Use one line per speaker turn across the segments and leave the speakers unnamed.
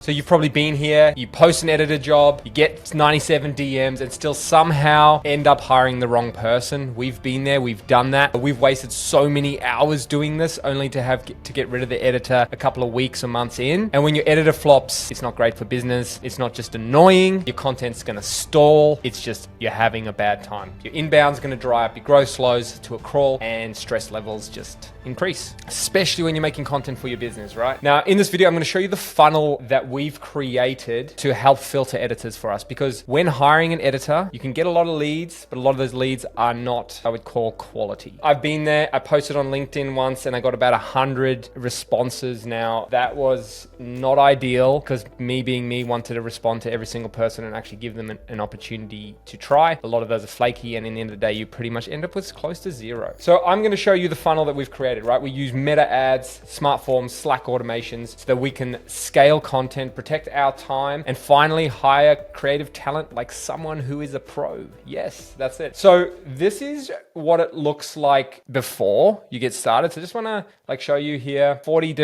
So you've probably been here, you post an editor job, you get 97 DMs and still somehow end up hiring the wrong person. We've been there, we've done that. We've wasted so many hours doing this only to get rid of the editor a couple of weeks or months in. And when your editor flops, it's not great for business. It's not just annoying, your content's gonna stall. It's just, you're having a bad time. Your inbound's gonna dry up, your growth slows to a crawl, and stress levels just increase, especially when you're making content for your business, right? Now, in this video, I'm gonna show you the funnel that we've created to help filter editors for us, because when hiring an editor, you can get a lot of leads, but a lot of those leads are not, I would call, quality. I've been there, I posted on LinkedIn once and I got about 100 responses. Now, that was not ideal because me being me wanted to respond to every single person and actually give them an opportunity to try. A lot of those are flaky, and in the end of the day, you pretty much end up with close to zero. So I'm gonna show you the funnel that we've created, right? We use meta ads, smart forms, Slack automations so that we can scale content, protect our time, and finally hire creative talent like someone who is a pro. Yes, that's it. So this is what it looks like before you get started. So I just wanna show you here 40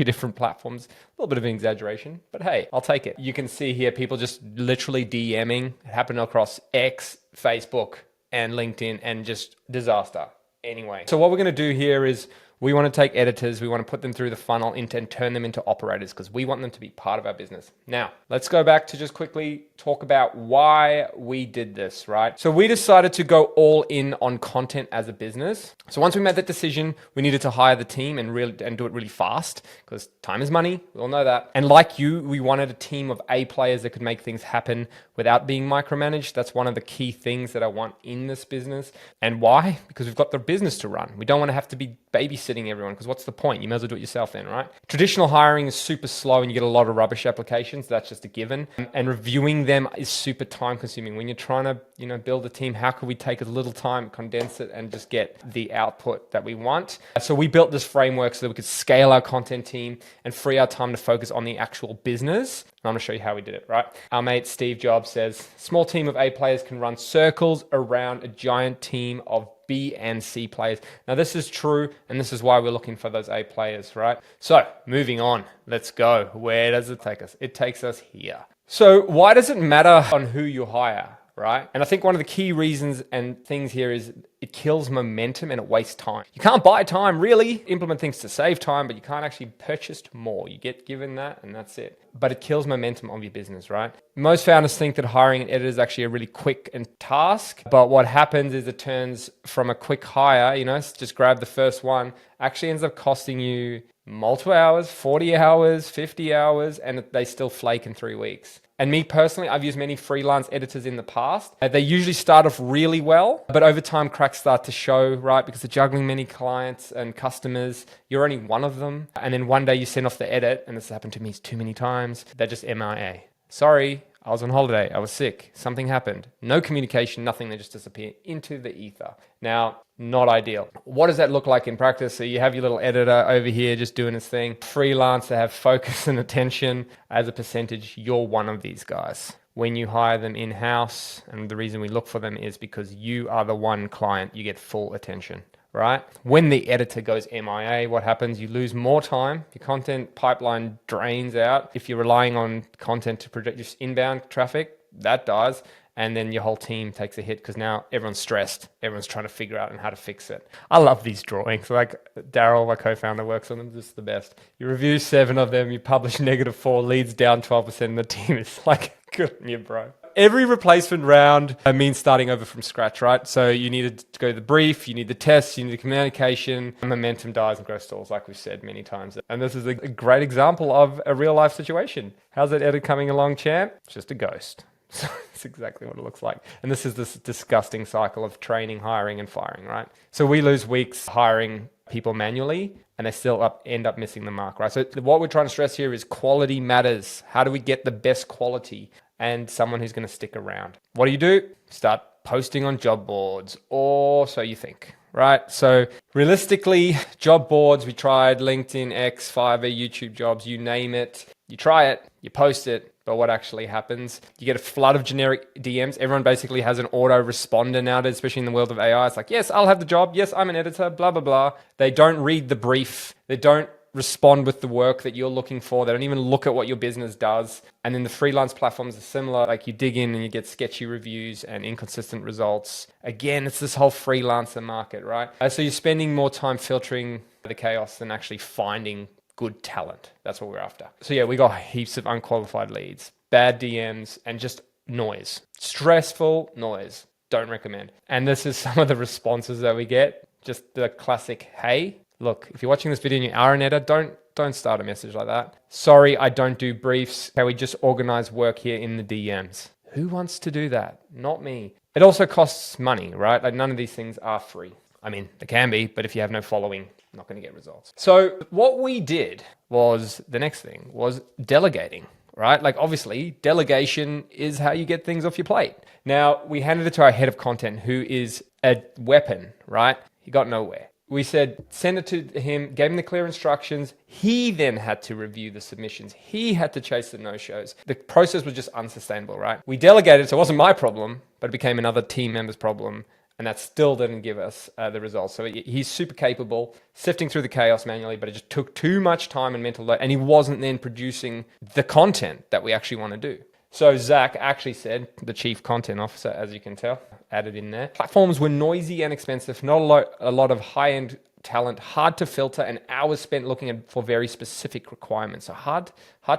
different platforms. A little bit of an exaggeration, but hey, I'll take it. You can see here people just literally DMing. It happened across X, Facebook, and LinkedIn, and just disaster. Anyway, so what we're gonna do here is we want to take editors, we want to put them through the funnel and turn them into operators because we want them to be part of our business. Now, let's go back to just quickly talk about why we did this, right? So we decided to go all in on content as a business. So once we made that decision, we needed to hire the team and do it really fast because time is money. We all know that. And like you, we wanted a team of A players that could make things happen without being micromanaged. That's one of the key things that I want in this business. And why? Because we've got the business to run. We don't want to have to be babysitting everyone, because what's the point? You may as well do it yourself then, right? Traditional hiring is super slow and you get a lot of rubbish applications. That's just a given. And reviewing them is super time consuming. When you're trying to, build a team, how can we take a little time, condense it, and just get the output that we want? So we built this framework so that we could scale our content team and free our time to focus on the actual business. I'm gonna show you how we did it, right? Our mate Steve Jobs says, small team of A players can run circles around a giant team of B and C players. Now this is true, and this is why we're looking for those A players, right? So moving on, let's go. Where does it take us? It takes us here. So why does it matter on who you hire, right? And I think one of the key reasons and things here is it kills momentum and it wastes time. You can't buy time, really. Implement things to save time, but you can't actually purchase more. You get given that and that's it. But it kills momentum of your business, right? Most founders think that hiring an editor is actually a really quick task, but what happens is it turns from a quick hire, just grab the first one, actually ends up costing you multiple hours, 40 hours, 50 hours, and they still flake in 3 weeks. And me personally, I've used many freelance editors in the past. They usually start off really well, but over time cracks start to show, right? Because they're juggling many clients and customers. You're only one of them. And then one day you send off the edit, and this has happened to me too many times. They're just MIA. Sorry, I was on holiday, I was sick, something happened. No communication, nothing, they just disappear into the ether. Now, not ideal. What does that look like in practice? So you have your little editor over here just doing his thing. Freelance, they have focus and attention. As a percentage, you're one of these guys. When you hire them in-house, and the reason we look for them is because you are the one client, you get full attention. Right? When the editor goes MIA, what happens? You lose more time. Your content pipeline drains out. If you're relying on content to project your inbound traffic, that dies. And then your whole team takes a hit because now everyone's stressed. Everyone's trying to figure out how to fix it. I love these drawings. Like Daryl, my co-founder, works on them. This is the best. You review 7 of them, you publish -4, leads down 12%, and the team is like, good on you, bro. Every replacement round means starting over from scratch, right? So you need to go to the brief, you need the tests, you need the communication, momentum dies and growth stalls, like we've said many times. And this is a great example of a real life situation. How's that edit coming along, champ? It's just a ghost. So it's exactly what it looks like. And this is this disgusting cycle of training, hiring, and firing, right? So we lose weeks hiring people manually, and they still end up missing the mark, right? So what we're trying to stress here is quality matters. How do we get the best quality and someone who's going to stick around? What do? Start posting on job boards, or so you think, right? So realistically, job boards, we tried LinkedIn, X, Fiverr, YouTube jobs, you name it. You try it, you post it, but what actually happens? You get a flood of generic DMs. Everyone basically has an auto-responder nowadays, especially in the world of AI. It's like, yes, I'll have the job. Yes, I'm an editor, blah, blah, blah. They don't read the brief. They don't respond with the work that you're looking for. They don't even look at what your business does. And then the freelance platforms are similar. Like you dig in and you get sketchy reviews and inconsistent results. Again, it's this whole freelancer market, right? So you're spending more time filtering the chaos than actually finding good talent. That's what we're after. So yeah, we got heaps of unqualified leads, bad DMs, and just noise. Stressful noise. Don't recommend. And this is some of the responses that we get. Just the classic, hey, look, if you're watching this video and you are an editor, don't start a message like that. Sorry, I don't do briefs. Can we just organize work here in the DMs? Who wants to do that? Not me. It also costs money, right? Like none of these things are free. I mean, they can be, but if you have no following, you're not going to get results. So what we did was, the next thing was delegating, right? Like obviously delegation is how you get things off your plate. Now we handed it to our head of content, who is a weapon, right? He got nowhere. We said, send it to him, gave him the clear instructions. He then had to review the submissions. He had to chase the no-shows. The process was just unsustainable, right? We delegated, so it wasn't my problem, but it became another team member's problem. And that still didn't give us the results. So he's super capable, sifting through the chaos manually, but it just took too much time and mental load. And he wasn't then producing the content that we actually want to do. So Zach actually said, the chief content officer, as you can tell, added in there, platforms were noisy and expensive, not a lot of high-end talent, hard to filter, and hours spent looking for very specific requirements. So hard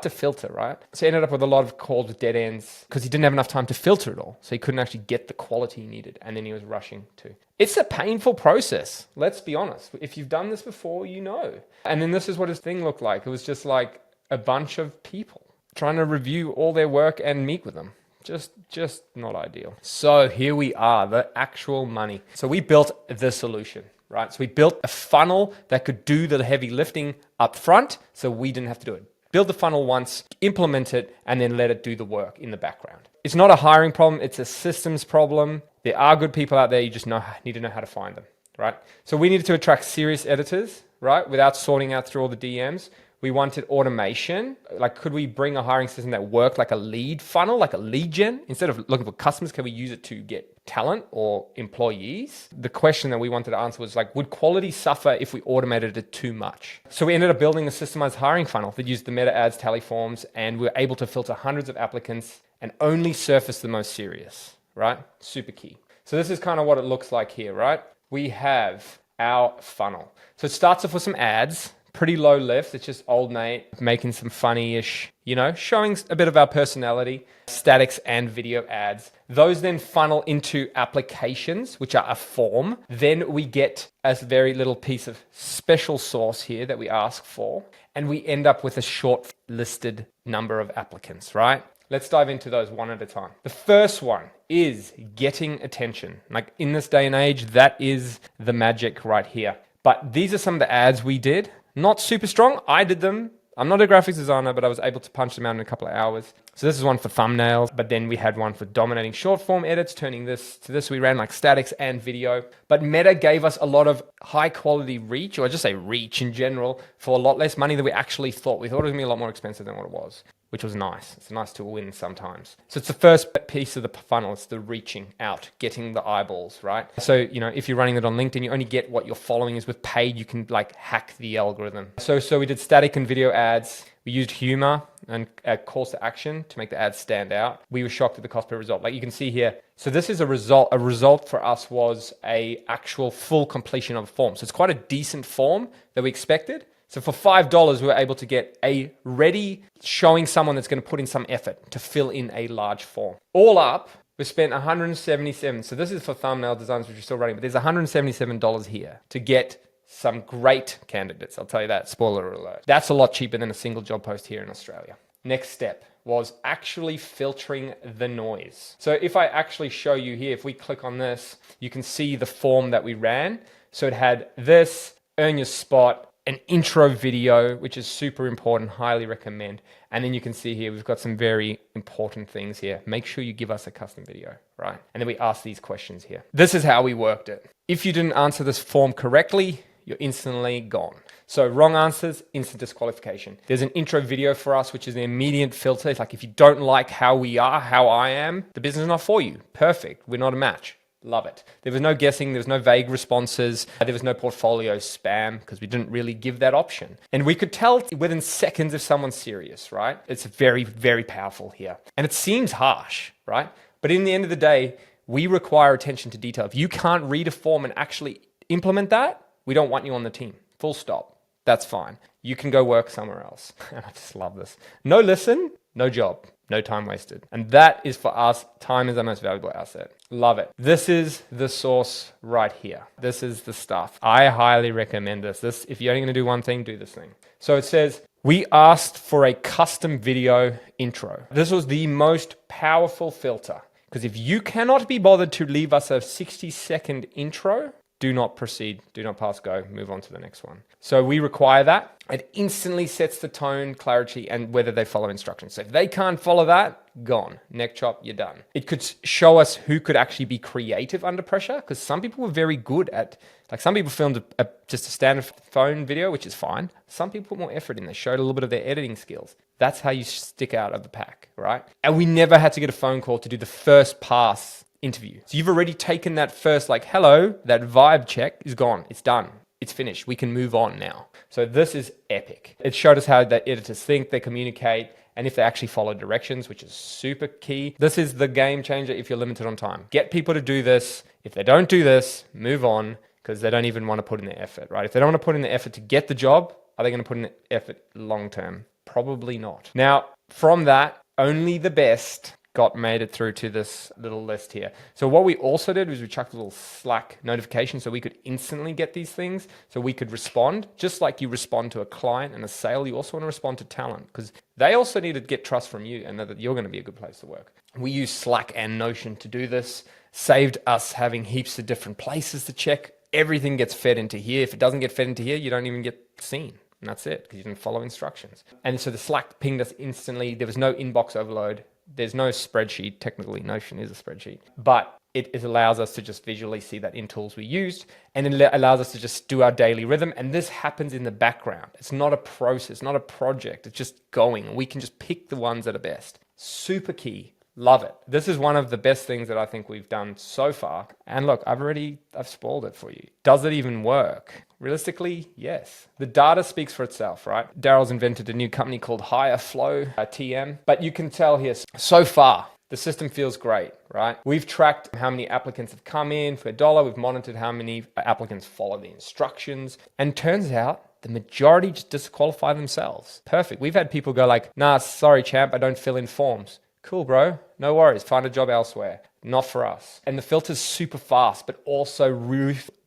to filter, right? So he ended up with a lot of calls with dead ends because he didn't have enough time to filter it all. So he couldn't actually get the quality he needed. And then he was rushing to. It's a painful process. Let's be honest. If you've done this before, you know. And then this is what his thing looked like. It was just like a bunch of people trying to review all their work and meet with them. Just not ideal. So here we are, the actual money. So we built the solution, right? So we built a funnel that could do the heavy lifting up front, so we didn't have to do it. Build the funnel once, implement it, and then let it do the work in the background. It's not a hiring problem, it's a systems problem. There are good people out there, you just need to know how to find them, right? So we needed to attract serious editors, right? Without sorting out through all the DMs. We wanted automation. Like, could we bring a hiring system that worked like a lead funnel, like a lead gen? Instead of looking for customers, can we use it to get talent or employees? The question that we wanted to answer was like, would quality suffer if we automated it too much? So we ended up building a systemized hiring funnel that used the meta ads tally forms, and we were able to filter hundreds of applicants and only surface the most serious, right? Super key. So this is kind of what it looks like here, right? We have our funnel. So it starts off with some ads. Pretty low lift. It's just old Nate making some funny-ish, showing a bit of our personality, statics and video ads. Those then funnel into applications, which are a form. Then we get a very little piece of special sauce here that we ask for, and we end up with a short listed number of applicants, right? Let's dive into those one at a time. The first one is getting attention. Like in this day and age, that is the magic right here. But these are some of the ads we did. Not super strong. I did them. I'm not a graphics designer, but I was able to punch them out in a couple of hours. So this is one for thumbnails, but then we had one for dominating short form edits, turning this to this. We ran like statics and video, but Meta gave us a lot of high quality reach, or just say reach in general, for a lot less money than we actually thought. We thought it was gonna be a lot more expensive than what it was, which was nice. It's nice to win sometimes. So it's the first piece of the funnel. It's the reaching out, getting the eyeballs, right? So, if you're running it on LinkedIn, you only get what your following is. With paid, you can like hack the algorithm. So we did static and video ads. We used humor and calls to action to make the ads stand out. We were shocked at the cost per result. Like you can see here. So this is a result. A result for us was a actual full completion of a form. So it's quite a decent form that we expected. So for $5, we were able to get a ready showing someone that's going to put in some effort to fill in a large form. All up, we spent $177. So this is for thumbnail designs, which are still running, but there's $177 here to get some great candidates. I'll tell you that, spoiler alert. That's a lot cheaper than a single job post here in Australia. Next step was actually filtering the noise. So if I actually show you here, if we click on this, you can see the form that we ran. So it had this, earn your spot, an intro video, which is super important, highly recommend. And then you can see here, we've got some very important things here. Make sure you give us a custom video, right? And then we ask these questions here. This is how we worked it. If you didn't answer this form correctly, you're instantly gone. So wrong answers, instant disqualification. There's an intro video for us, which is an immediate filter. It's like, if you don't like how we are, how I am, the business is not for you. Perfect. We're not a match. Love it. There was no guessing. There was no vague responses. There was no portfolio spam because we didn't really give that option. And we could tell within seconds if someone's serious, right? It's very, very powerful here. And it seems harsh, right? But in the end of the day, we require attention to detail. If you can't read a form and actually implement that, we don't want you on the team. Full stop. That's fine. You can go work somewhere else. And I just love this. No listen, no job. No time wasted. And that is for us, time is our most valuable asset. Love it. This is the source right here. This is the stuff. I highly recommend this. If you're only going to do one thing, do this thing. So it says, we asked for a custom video intro. This was the most powerful filter. Because if you cannot be bothered to leave us a 60-second intro, do not proceed, do not pass go, move on to the next one. So we require that. It instantly sets the tone, clarity, and whether they follow instructions. So if they can't follow that, gone. Neck chop, you're done. It could show us who could actually be creative under pressure, because some people were very good at, like some people filmed just a standard phone video, which is fine. Some people put more effort in. They showed a little bit of their editing skills. That's how you stick out of the pack, right? And we never had to get a phone call to do the first pass interview. So you've already taken that first, like, hello, that vibe check is gone. It's done. It's finished. We can move on now. So this is epic. It showed us how the editors think, they communicate, and if they actually follow directions, which is super key. This is the game changer if you're limited on time. Get people to do this. If they don't do this, move on, because they don't even want to put in the effort, right? If they don't want to put in the effort to get the job, are they going to put in the effort long term? Probably not. Now, from that, only the best made it through to this little list here. So what we also did was we chucked a little Slack notification so we could instantly get these things, so we could respond. Just like you respond to a client and a sale, you also want to respond to talent, because they also need to get trust from you and know that you're going to be a good place to work. We use Slack and Notion to do this. Saved us having heaps of different places to check. Everything gets fed into here. If it doesn't get fed into here, you don't even get seen. And that's it, because you didn't follow instructions. And so the Slack pinged us instantly. There was no inbox overload. There's no spreadsheet. Technically, Notion is a spreadsheet. But it allows us to just visually see that in tools we used. And it allows us to just do our daily rhythm. And this happens in the background. It's not a process, not a project. It's just going. We can just pick the ones that are best. Super key. Love it. This is one of the best things that I think we've done so far. And look, I've spoiled it for you. Does it even work? Realistically, yes. The data speaks for itself, right? Daryl's invented a new company called Higher Flow, TM. But you can tell here, so far, the system feels great, right? We've tracked how many applicants have come in for $1. We've monitored how many applicants follow the instructions. And turns out the majority just disqualify themselves. Perfect. We've had people go like, nah, sorry, champ, I don't fill in forms. Cool, bro. No worries. Find a job elsewhere. Not for us. And the filter's super fast, but also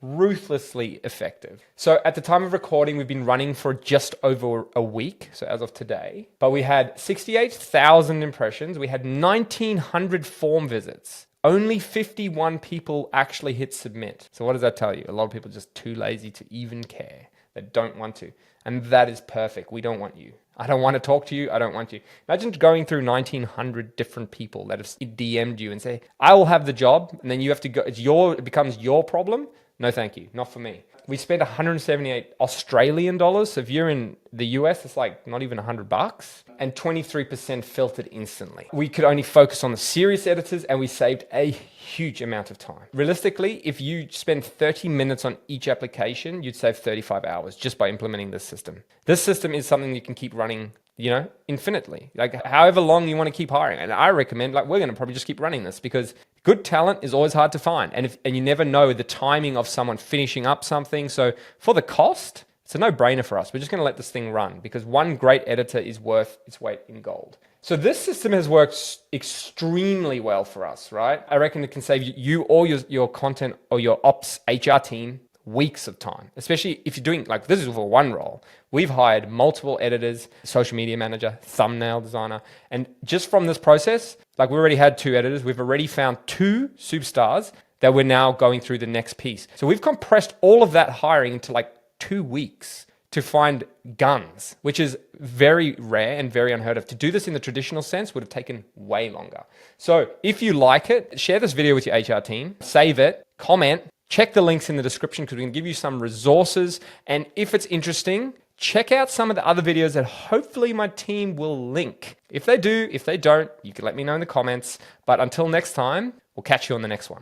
ruthlessly effective. So at the time of recording, we've been running for just over a week. So as of today, but we had 68,000 impressions. We had 1,900 form visits. Only 51 people actually hit submit. So what does that tell you? A lot of people are just too lazy to even care. They don't want to. And that is perfect. We don't want you. I don't want to talk to you. I don't want you. Imagine going through 1,900 different people that have DM'd you and say, I will have the job. And then you have to go. It becomes your problem. No, thank you. Not for me. We spent 178 Australian dollars. So if you're in the US, it's like not even $100, and 23% filtered instantly. We could only focus on the serious editors, and we saved a huge amount of time. Realistically, if you spend 30 minutes on each application, you'd save 35 hours just by implementing this system. This system is something you can keep running, infinitely. Like however long you want to keep hiring. And I recommend, we're going to probably just keep running this, because good talent is always hard to find. And you never know the timing of someone finishing up something. So for the cost, it's a no-brainer for us. We're just going to let this thing run, because one great editor is worth its weight in gold. So this system has worked extremely well for us, right? I reckon it can save you or your content or your ops HR team weeks of time, especially if you're doing, this is for one role. We've hired multiple editors, social media manager, thumbnail designer. And just from this process, we already had 2 editors. We've already found 2 superstars that we're now going through the next piece. So we've compressed all of that hiring into 2 weeks to find guns, which is very rare and very unheard of. To do this in the traditional sense would have taken way longer. So if you like it, share this video with your HR team, save it, comment, check the links in the description, because we can give you some resources. And if it's interesting, check out some of the other videos that hopefully my team will link. If they do, if they don't, you can let me know in the comments. But until next time, we'll catch you on the next one.